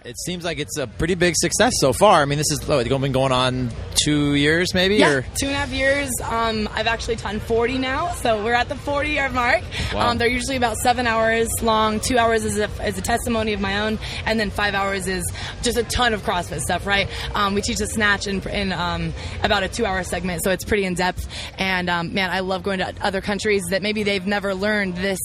It seems like it's a pretty big success so far. I mean, this is been going on 2 years, maybe? Yeah, or 2.5 years. I've actually turned 40 now, so we're at the 40-year mark. Wow. They're usually about 7 hours long. 2 hours is a testimony of my own, and then 5 hours is just a ton of CrossFit stuff, right? We teach a snatch in about a 2-hour segment, so it's pretty in-depth. And, man, I love going to other countries that maybe they've never learned this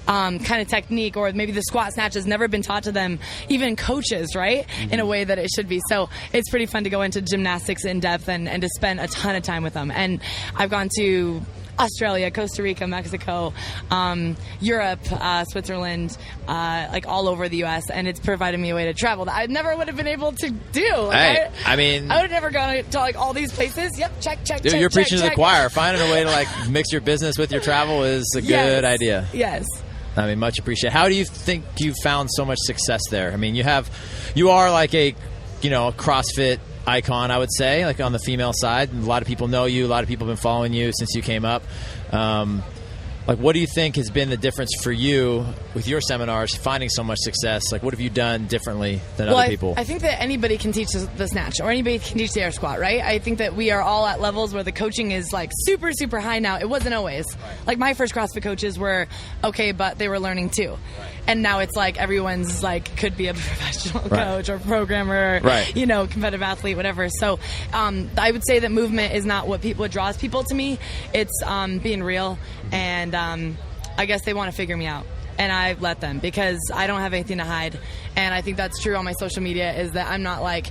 kind of technique, or maybe the squat snatch has never been taught to them, even coaches, right, in a way that it should be. So it's pretty fun to go into gymnastics in depth and to spend a ton of time with them. And I've gone to Australia, Costa Rica, Mexico, Europe, Switzerland, like all over the U.S., and it's provided me a way to travel that I never would have been able to do. Like, I mean, I would have never gone to like all these places. Yep, check. Dude, check, you're check, preaching to check. the choir. Finding a way to like mix your business with your travel is a good idea. Yes. I mean, much appreciated. How do you think you found so much success there? I mean, you are like a CrossFit icon, I would say, like on the female side. A lot of people know you. A lot of people have been following you since you came up. Like, what do you think has been the difference for you with your seminars, finding so much success? Like, what have you done differently than other people? I think that anybody can teach the snatch, or anybody can teach the air squat, right? I think that we are all at levels where the coaching is like super, super high now. It wasn't always. Like, my first CrossFit coaches were okay, but they were learning too. Right. And now it's like everyone's like could be a professional coach or programmer, competitive athlete, whatever. So I would say that movement is not what draws people to me. It's being real, and I guess they want to figure me out, and I let them, because I don't have anything to hide. And I think that's true on my social media, is that I'm not like,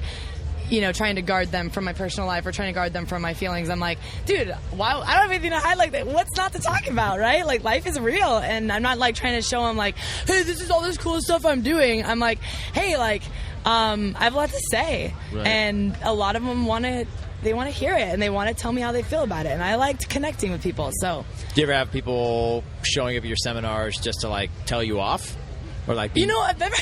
trying to guard them from my personal life or trying to guard them from my feelings. I'm like, dude, wow, I don't have anything to hide. Like, that. What's not to talk about, right? Like, life is real, and I'm not like trying to show them like, hey, this is all this cool stuff I'm doing. I'm like, hey, like, I have a lot to say, and a lot of them want to hear it, and they want to tell me how they feel about it, and I liked connecting with people. So, do you ever have people showing up at your seminars just to like tell you off, or like I've never,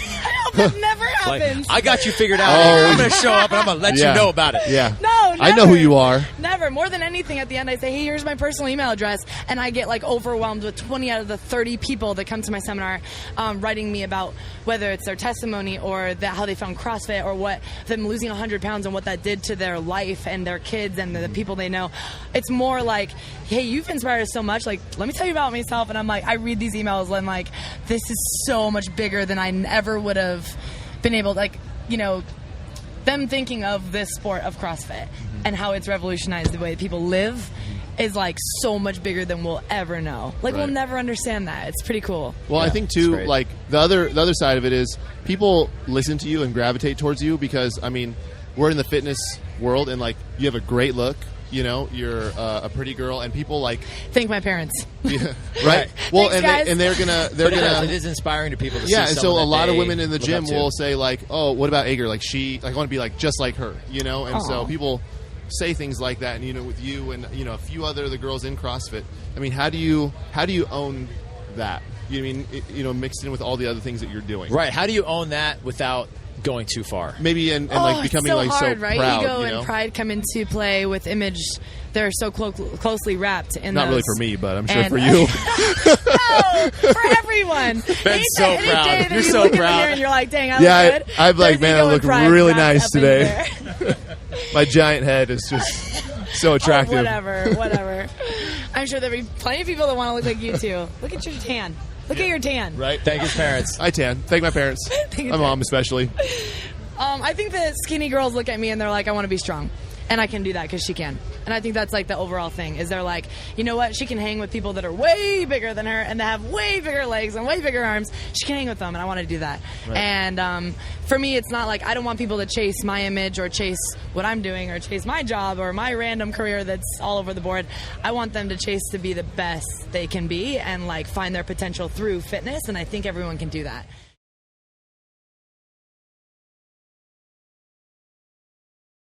that never happened. Like, I got you figured out. I'm going to show up and I'm going to let you know about it. Yeah. No, never. I know who you are. Never. More than anything, at the end, I say, hey, here's my personal email address, and I get like overwhelmed with 20 out of the 30 people that come to my seminar writing me about whether it's their testimony or how they found CrossFit, or what them losing 100 pounds and what that did to their life and their kids and the people they know. It's more like, hey, you've inspired us so much. Like, let me tell you about myself. And I'm like, I read these emails and I'm like, this is so much bigger than I ever would have been able to, like, them thinking of this sport of CrossFit and how it's revolutionized the way people live is like so much bigger than we'll ever know. Like, we'll never understand that. It's pretty cool. Well, I think too, like the other side of it is people listen to you and gravitate towards you because, I mean, we're in the fitness world, and like you have a great look. You're a pretty girl, and people like thank my parents. Yeah, right. Well, thanks, and they're gonna it is inspiring to people to see. Yeah, and so a lot of they women in the gym will say like, oh, what about Ager? Like, I want to be like just like her, and so people say things like that. And with you and a few other the girls in CrossFit, I mean, how do you own that? Mixed in with all the other things that you're doing. Right. How do you own that without going too far? Maybe and like becoming so like hard, so right? proud. Ego and pride come into play with image. They're so closely wrapped in Not those. really for me, but I'm sure for you. No, for everyone. Ben's so proud. You're so proud. And you're like, dang, I look good. I'm like, man, I look really nice today. There. My giant head is just so attractive. Whatever. I'm sure there'll be plenty of people that want to look like you too. Look at your tan. Look at your tan. Right. Thank his parents. I tan. Thank my parents. My mom especially. I think that skinny girls look at me and they're like, I want to be strong. And I can do that because she can. And I think that's like the overall thing is they're like, you know what? She can hang with people that are way bigger than her and that have way bigger legs and way bigger arms. She can hang with them, and I want to do that. Right. And for me, it's not like I don't want people to chase my image or chase what I'm doing or chase my job or my random career that's all over the board. I want them to chase to be the best they can be and like find their potential through fitness, and I think everyone can do that.